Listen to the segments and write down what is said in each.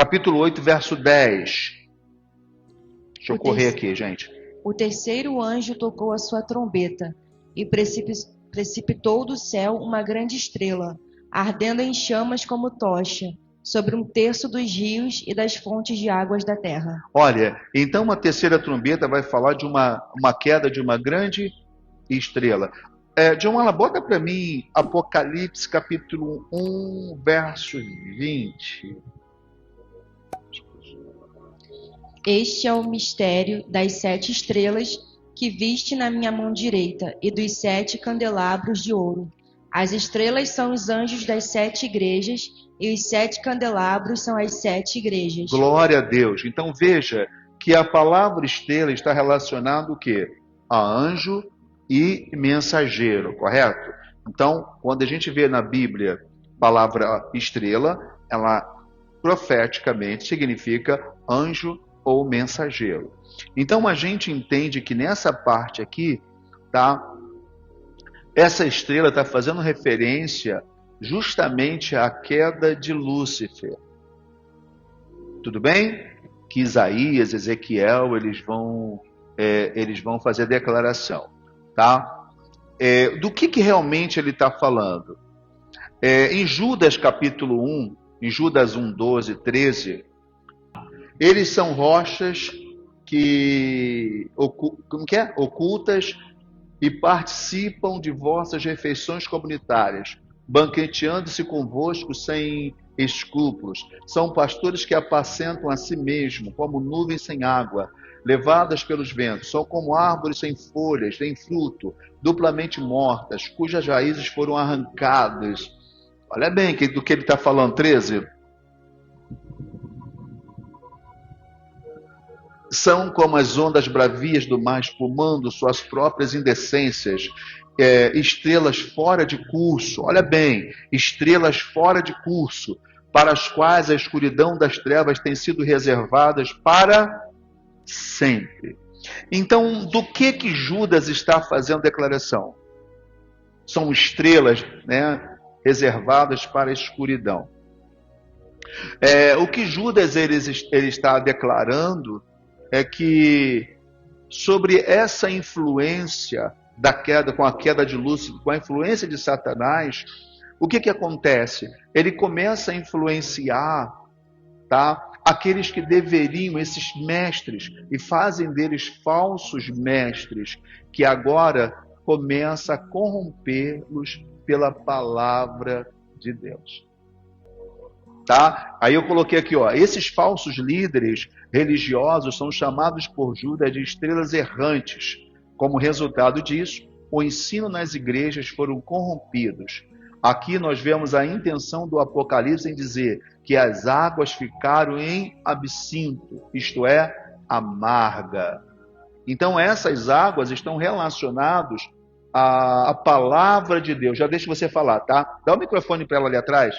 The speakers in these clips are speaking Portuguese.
Capítulo 8, verso 10. Deixa eu O correr terce- aqui, gente. O terceiro anjo tocou a sua trombeta, e precipitou do céu uma grande estrela, ardendo em chamas como tocha, sobre um terço dos rios e das fontes de águas da terra. Olha, então a terceira trombeta vai falar de uma queda de uma grande estrela. John Alan, bota para mim Apocalipse capítulo 1, verso 20. Este é o mistério das 7 estrelas que viste na minha mão direita e dos 7 candelabros de ouro. As estrelas são os anjos das 7 igrejas e os 7 candelabros são as 7 igrejas. Glória a Deus. Então veja que a palavra estrela está relacionada o quê? A anjo e mensageiro, correto? Então, quando a gente vê na Bíblia a palavra estrela, ela profeticamente significa anjo ou mensageiro. Então a gente entende que nessa parte aqui, tá? Essa estrela está fazendo referência justamente à queda de Lúcifer. Tudo bem? Que Isaías, Ezequiel, eles vão fazer a declaração, tá? Do que realmente ele está falando? Em Judas capítulo 1, em Judas 1, 12, 13, eles são rochas que ocultas e participam de vossas refeições comunitárias, banqueteando-se convosco sem escrúpulos. São pastores que apacentam a si mesmo, como nuvens sem água, levadas pelos ventos. São como árvores sem folhas, sem fruto, duplamente mortas, cujas raízes foram arrancadas. Olha bem do que ele está falando, 13. São como as ondas bravias do mar espumando suas próprias indecências, estrelas fora de curso. Olha bem, estrelas fora de curso, para as quais a escuridão das trevas tem sido reservadas para sempre. Então, do que Judas está fazendo declaração? São estrelas, né, reservadas para a escuridão. O que Judas ele está declarando é que sobre essa influência da queda, com a queda de Lúcifer, com a influência de Satanás, o que acontece? Ele começa a influenciar, tá, aqueles que deveriam, esses mestres, e fazem deles falsos mestres, que agora começa a corrompê-los pela palavra de Deus. Tá? Aí eu coloquei aqui, ó, esses falsos líderes religiosos são chamados por Judas de estrelas errantes. Como resultado disso, o ensino nas igrejas foram corrompidos. Aqui nós vemos a intenção do Apocalipse em dizer que as águas ficaram em absinto, isto é, amarga. Então essas águas estão relacionadas à palavra de Deus. Já deixa você falar, tá? Dá o microfone para ela ali atrás.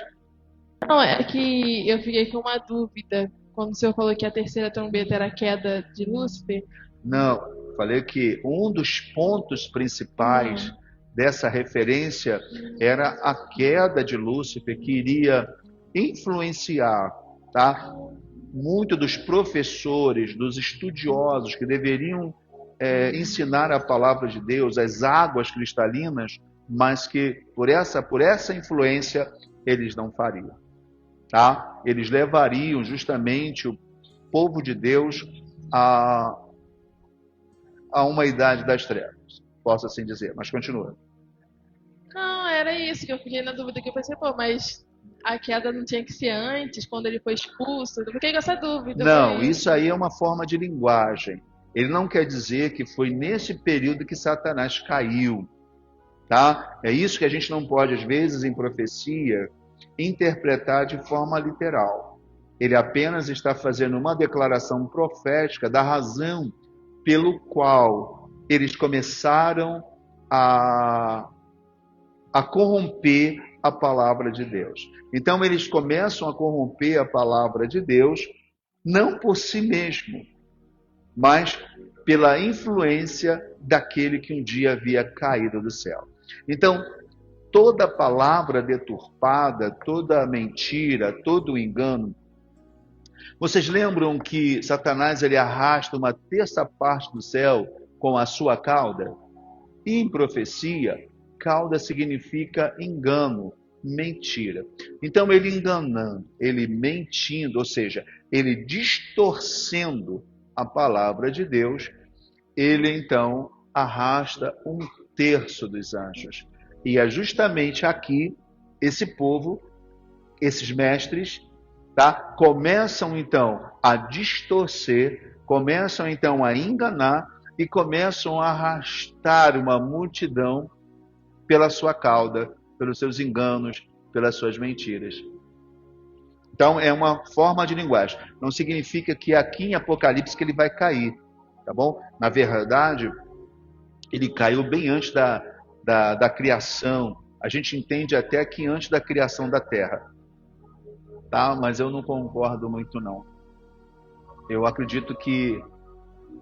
Não, é que eu fiquei com uma dúvida. Quando o senhor falou que a terceira trombeta era a queda de Lúcifer. Não, falei que um dos pontos principais dessa referência era a queda de Lúcifer, que iria influenciar, tá? Muito dos professores, dos estudiosos que deveriam ensinar a palavra de Deus, as águas cristalinas, mas que por essa influência eles não fariam. Tá? Eles levariam justamente o povo de Deus a uma idade das trevas, posso assim dizer, mas continua. Não, era isso que eu fiquei na dúvida, que eu pensei, pô, mas a queda não tinha que ser antes, quando ele foi expulso? Eu fiquei com essa dúvida. Não, isso aí é uma forma de linguagem. Ele não quer dizer que foi nesse período que Satanás caiu. Tá? É isso que a gente não pode, às vezes, em profecia, interpretar de forma literal. Ele apenas está fazendo uma declaração profética da razão pelo qual eles começaram a corromper a palavra de Deus. Então eles começam a corromper a palavra de Deus não por si mesmo, mas pela influência daquele que um dia havia caído do céu. Então, toda palavra deturpada, toda mentira, todo engano, Vocês lembram que Satanás ele arrasta uma terça parte do céu com a sua cauda? E em profecia, cauda significa engano, mentira. Então ele enganando, ele mentindo, ou seja, ele distorcendo a palavra de Deus, ele então arrasta um terço dos anjos. E é justamente aqui esse povo, esses mestres, tá? Começam então a distorcer, começam então a enganar e começam a arrastar uma multidão pela sua cauda, pelos seus enganos, pelas suas mentiras. Então é uma forma de linguagem. Não significa que aqui em Apocalipse que ele vai cair, tá bom? Na verdade, ele caiu bem antes da criação. A gente entende até que antes da criação da Terra. Tá? Mas eu não concordo muito não. Eu acredito que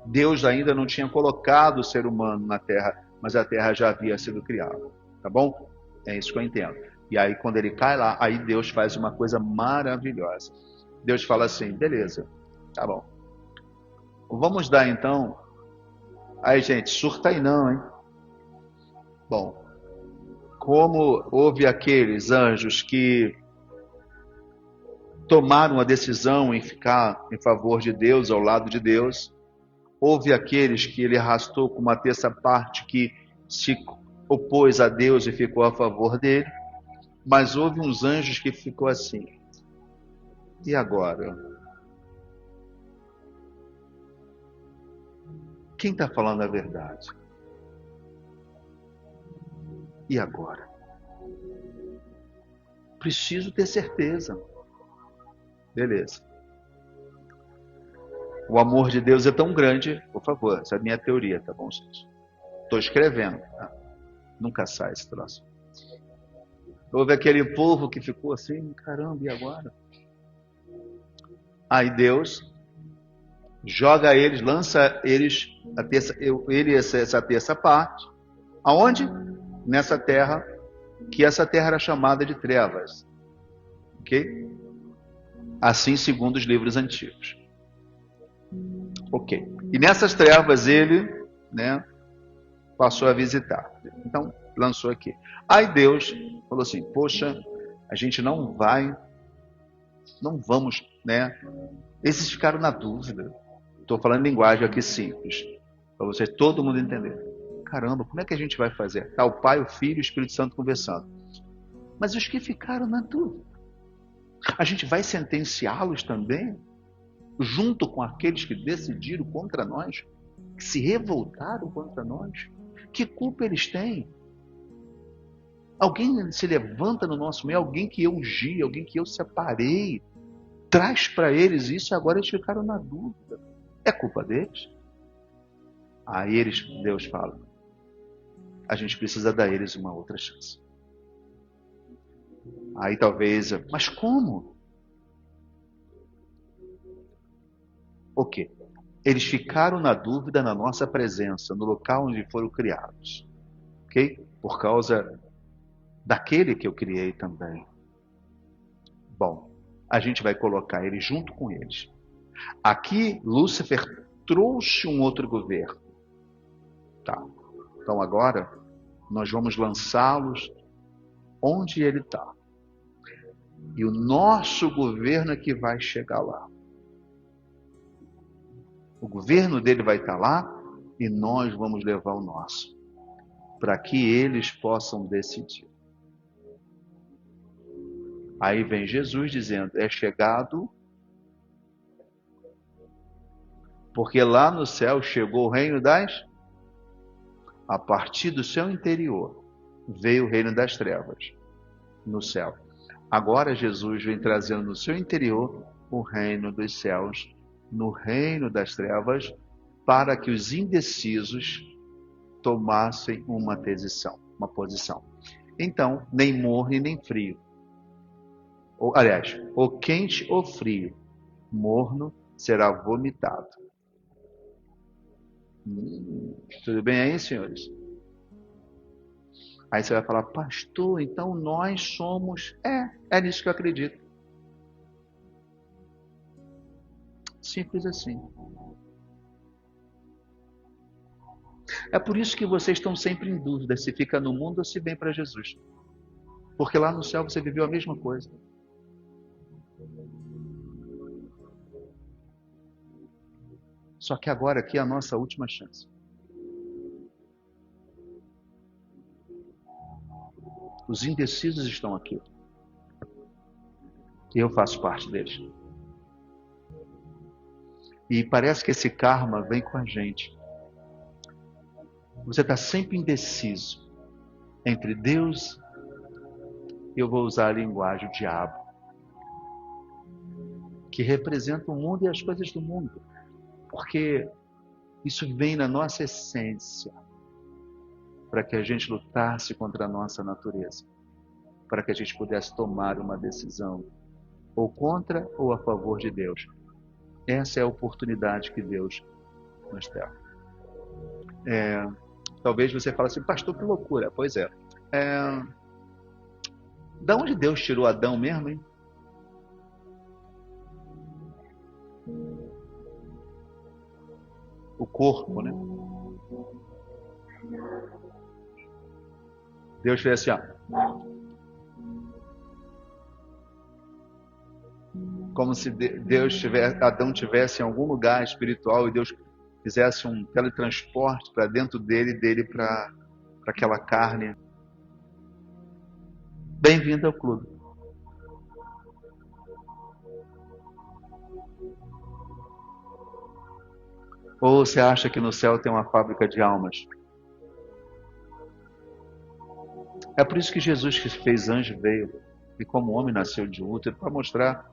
Deus ainda não tinha colocado o ser humano na Terra, mas a Terra já havia sido criada. Tá bom? É isso que eu entendo. E aí quando ele cai lá, aí Deus faz uma coisa maravilhosa. Deus fala assim, beleza, tá bom. Vamos dar então... Aí gente, surta aí não, hein? Bom, como houve aqueles anjos que tomaram a decisão em ficar em favor de Deus, ao lado de Deus, houve aqueles que ele arrastou com uma terça parte que se opôs a Deus e ficou a favor dele, mas houve uns anjos que ficou assim, e agora? Quem está falando a verdade? E agora? Preciso ter certeza. Beleza. O amor de Deus é tão grande, por favor, essa é a minha teoria, tá bom, gente? Estou escrevendo, tá? Nunca sai esse troço. Houve aquele povo que ficou assim, caramba, e agora? Aí Deus joga eles, lança eles, essa terça parte, aonde? Nessa terra, que essa terra era chamada de trevas. Ok? Assim segundo os livros antigos. Ok. E nessas trevas ele, né, passou a visitar. Então, lançou aqui. Aí Deus falou assim, poxa, a gente não vamos, né? Esses ficaram na dúvida. Estou falando linguagem aqui simples, para vocês, todo mundo entender. Caramba, como é que a gente vai fazer? Tá o Pai, o Filho e o Espírito Santo conversando. Mas os que ficaram na dúvida, a gente vai sentenciá-los também, junto com aqueles que decidiram contra nós, que se revoltaram contra nós? Que culpa eles têm? Alguém se levanta no nosso meio, alguém que eu ungi, alguém que eu separei, traz para eles isso e agora eles ficaram na dúvida. É culpa deles? Aí Deus fala, a gente precisa dar a eles uma outra chance. Aí talvez, mas como? O quê? Eles ficaram na dúvida na nossa presença, no local onde foram criados. Ok? Por causa daquele que eu criei também. Bom, a gente vai colocar eles junto com eles. Aqui, Lúcifer trouxe um outro governo. Tá. Então agora, nós vamos lançá-los onde ele está. E o nosso governo é que vai chegar lá. O governo dele vai estar lá e nós vamos levar o nosso. Para que eles possam decidir. Aí vem Jesus dizendo, é chegado, porque lá no céu chegou o reino das... A partir do seu interior veio o reino das trevas, no céu. Agora Jesus vem trazendo no seu interior o reino dos céus, no reino das trevas, para que os indecisos tomassem uma posição. Então, nem morno nem frio. Aliás, ou quente ou frio, morno será vomitado. Tudo bem aí, senhores? Aí você vai falar, pastor, então nós somos... É nisso que eu acredito. Simples assim. É por isso que vocês estão sempre em dúvida se fica no mundo ou se vem para Jesus. Porque lá no céu você viveu a mesma coisa. Só que agora aqui é a nossa última chance. Os indecisos estão aqui. E eu faço parte deles. E parece que esse karma vem com a gente. Você está sempre indeciso entre Deus e eu vou usar a linguagem, o diabo, que representa o mundo e as coisas do mundo. Porque isso vem na nossa essência, para que a gente lutasse contra a nossa natureza, para que a gente pudesse tomar uma decisão, ou contra ou a favor de Deus. Essa é a oportunidade que Deus nos dá. Talvez você fale assim, pastor, que loucura. Pois é. Da onde Deus tirou Adão mesmo, hein? O corpo, né? Deus fez assim, ó. Como se Adão tivesse em algum lugar espiritual e Deus fizesse um teletransporte para dentro dele para aquela carne. Bem-vindo ao clube. Ou você acha que no céu tem uma fábrica de almas? É por isso que Jesus, que fez anjo, veio e como homem nasceu de útero, para mostrar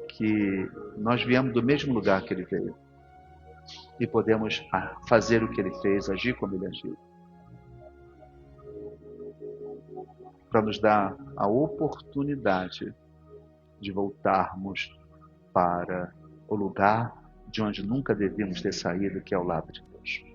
que nós viemos do mesmo lugar que ele veio e podemos fazer o que ele fez, agir como ele agiu, para nos dar a oportunidade de voltarmos para o lugar de onde nunca devíamos ter saído, que é o lado de Deus.